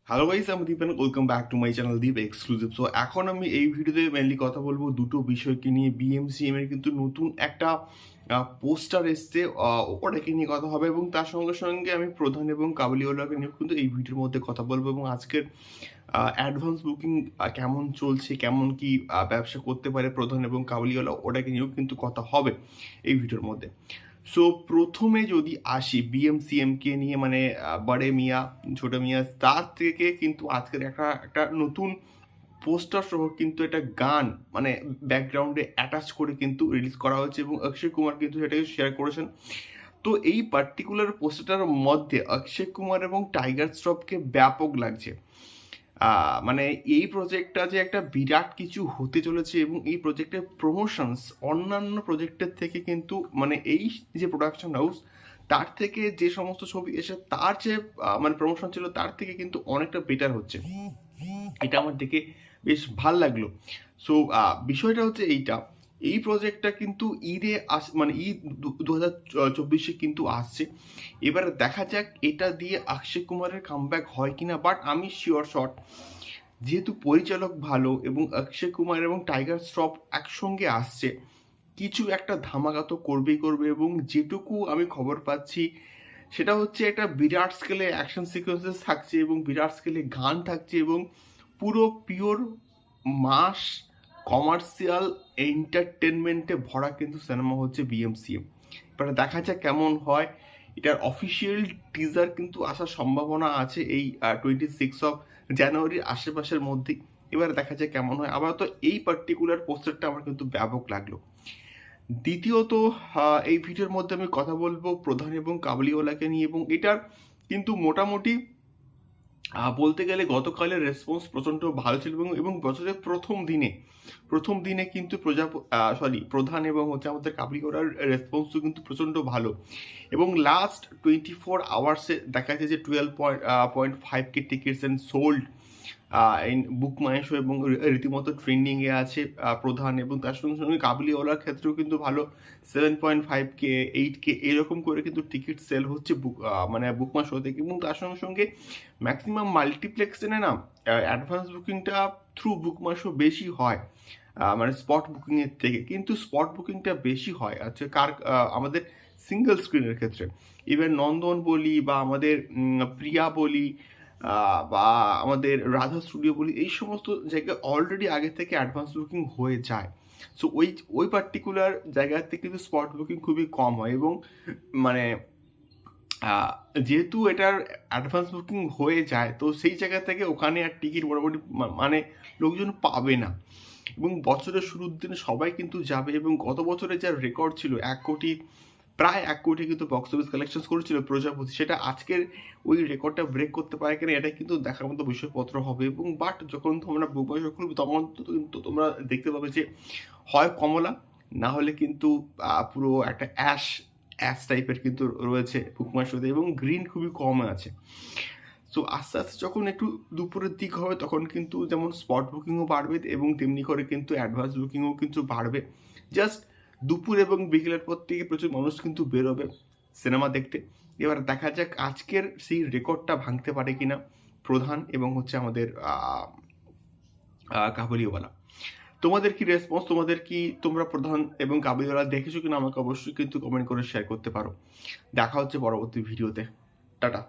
Hello guys, আমি Deep and welcome back to my channel Deep exclusive. So এখন আমি এই ভিডিওতে মেনলি কথা বলবো দুটো বিষয়কে নিয়ে। বিএমসিএম এর কিন্তু নতুন একটা পোস্টার এসছে, ওটাকে নিয়ে কথা হবে এবং তার সঙ্গে সঙ্গে আমি প্রধান এবং কাবুলিওয়ালাকে নিয়ে কিন্তু এই ভিডিওর মধ্যে কথা বলবো এবং আজকের অ্যাডভান্স বুকিং কেমন চলছে, কেমন কি ব্যবসা করতে পারে প্রধান এবং কাবুলিওয়ালা, ওটাকে নিয়েও কিন্তু কথা হবে এই ভিডিওর মধ্যে। সো প্রথমে যদি আসি বিএমসিএম কে নিয়ে, মানে বড়ে মিয়া ছোট মিয়া, তার থেকে কিন্তু আজকের একটা নতুন পোস্টার সহ কিন্তু একটা গান মানে ব্যাকগ্রাউন্ডে অ্যাটাচ করে কিন্তু রিলিজ করা হয়েছে এবং অক্ষয় কুমার কিন্তু সেটাকে শেয়ার করেছেন। তো এই পার্টিকুলার পোস্টারটার মধ্যে অক্ষয় কুমার এবং টাইগার শ্রফকে ব্যাপক লাগছে। মানে এই প্রজেক্টটা যে একটা বিরাট কিছু হতে চলেছে এবং এই প্রজেক্টের প্রমোশনস অন্যান্য প্রজেক্টের থেকে কিন্তু, মানে এই যে প্রোডাকশন হাউস তার থেকে যে সমস্ত ছবি এসে তার যে মানে প্রমোশন ছিল তার থেকে কিন্তু অনেকটা বেটার হচ্ছে। এটা আমার দেখে বেশ ভাল লাগলো। সো বিষয়টা হচ্ছে এইটা, এই প্রজেক্টটা কিন্তু ঈদে মানে ঈদ 2024 কিন্তু আসছে। এবার দেখা যাক এটা দিয়ে অক্ষয় কুমারের কামব্যাক হয় কিনা, বাট আমি শিওর শট, যেহেতু পরিচালক ভালো এবং অক্ষয় কুমার এবং টাইগার শ্রফ একসঙ্গে আসছে, কিছু একটা ধামাকা তো করবেই করবে। এবং যেটুকু আমি খবর পাচ্ছি সেটা হচ্ছে একটা বিরাট স্কেলে অ্যাকশন সিকোয়েন্সেস থাকছে এবং বিরাট স্কেলে গান থাকছে এবং পুরো পিওর মাস কমার্শিয়াল এন্টারটেনমেন্টে ভরা কিন্তু সিনেমা হচ্ছে বিএমসিএম। এবারে দেখা যাক কেমন হয়। এটার অফিসিয়াল টিজার কিন্তু আসার সম্ভাবনা আছে এই 26 আশেপাশের মধ্যেই। এবারে দেখা যাক কেমন হয়। আবার তো এই পার্টিকুলার পোস্টারটা আমার কিন্তু ব্যাপক লাগলো। দ্বিতীয়ত, এই ভিডিওর মধ্যে আমি কথা বলবো প্রধান এবং কাবুলিওয়ালাকে নিয়ে এবং এটার কিন্তু মোটামুটি বলতে গেলে গতকালের রেসপন্স প্রচণ্ড ভালো ছিল এবং বছরের প্রথম দিনে কিন্তু প্রধান এবং হচ্ছে আমাদের কাবুলিওয়ালার রেসপন্সও কিন্তু প্রচণ্ড ভালো এবং লাস্ট 24 আওয়ার্সে দেখা যাচ্ছে যে 12.5K tickets and sold in book my show এবং রীতিমতো ট্রেন্ডিংয়ে আছে প্রধান, এবং তার সঙ্গে সঙ্গে কাবুলিওয়ালার ক্ষেত্রেও কিন্তু ভালো 7.5K 8K এরকম করে কিন্তু টিকিট সেল হচ্ছে মানে বুক মাই শো থেকে। এবং তার সঙ্গে সঙ্গে ম্যাক্সিমাম মাল্টিপ্লেক্সে না অ্যাডভান্স বুকিংটা থ্রু বুক মাই শো বেশি হয়, মানে স্পট বুকিংয়ের থেকে কিন্তু স্পট বুকিংটা বেশি হয় আচ্ছা আমাদের সিঙ্গেল স্ক্রিনের ক্ষেত্রে। ইভেন নন্দন বলি বা আমাদের প্রিয়া বলি বা আমাদের রাধা স্টুডিও বলি, এই সমস্ত জায়গায় অলরেডি আগে থেকে অ্যাডভান্স বুকিং হয়ে যায়। সো ওই পার্টিকুলার জায়গাতে কিন্তু স্পট বুকিং খুবই কম হয় এবং মানে যেহেতু এটার অ্যাডভান্স বুকিং হয়ে যায় তো সেই জায়গা থেকে ওখানে আর টিকিট মোটামুটি মানে লোকজন পাবে না এবং বছরের শুরুর দিনে সবাই কিন্তু যাবে। এবং গত বছরে যার রেকর্ড ছিল 1 কোটি, প্রায় 1 কোটি কিন্তু বক্স অফিস কালেকশন করেছিল প্রজাপতি, সেটা আজকের ওই রেকর্ডটা ব্রেক করতে পারে কিনা এটা কিন্তু দেখার মতো বিষয়পত্র হবে। এবং বাট যখন তোমরা বুক মাই শো খুলবে তখন কিন্তু তোমরা দেখতে পাবে যে হয় কমলা, না হলে কিন্তু পুরো একটা অ্যাশ অ্যাশ টাইপের কিন্তু রয়েছে বুক মাই শোতে এবং গ্রিন খুবই কম আছে। সো আস্তে আস্তে যখন একটু দুপুরের দিক হবে তখন কিন্তু যেমন স্পট বুকিংও বাড়বে এবং তেমনি করে কিন্তু অ্যাডভান্স বুকিংও কিন্তু বাড়বে। জাস্ট দুপুর এবং বিকেলের পর থেকে প্রচুর মানুষ কিন্তু বেরোবে সিনেমা দেখতে। এবার দেখা যাক আজকের সেই রেকর্ডটা ভাঙতে পারে কিনা প্রধান এবং হচ্ছে আমাদের কাবুলিওয়ালা। তোমাদের কি রেসপন্স, তোমরা প্রধান এবং কাবুলিওয়ালা দেখেছো কিনা আমাকে অবশ্যই কিন্তু কমেন্ট করে শেয়ার করতে পারো। দেখা হচ্ছে পরবর্তী ভিডিওতে। টাটা।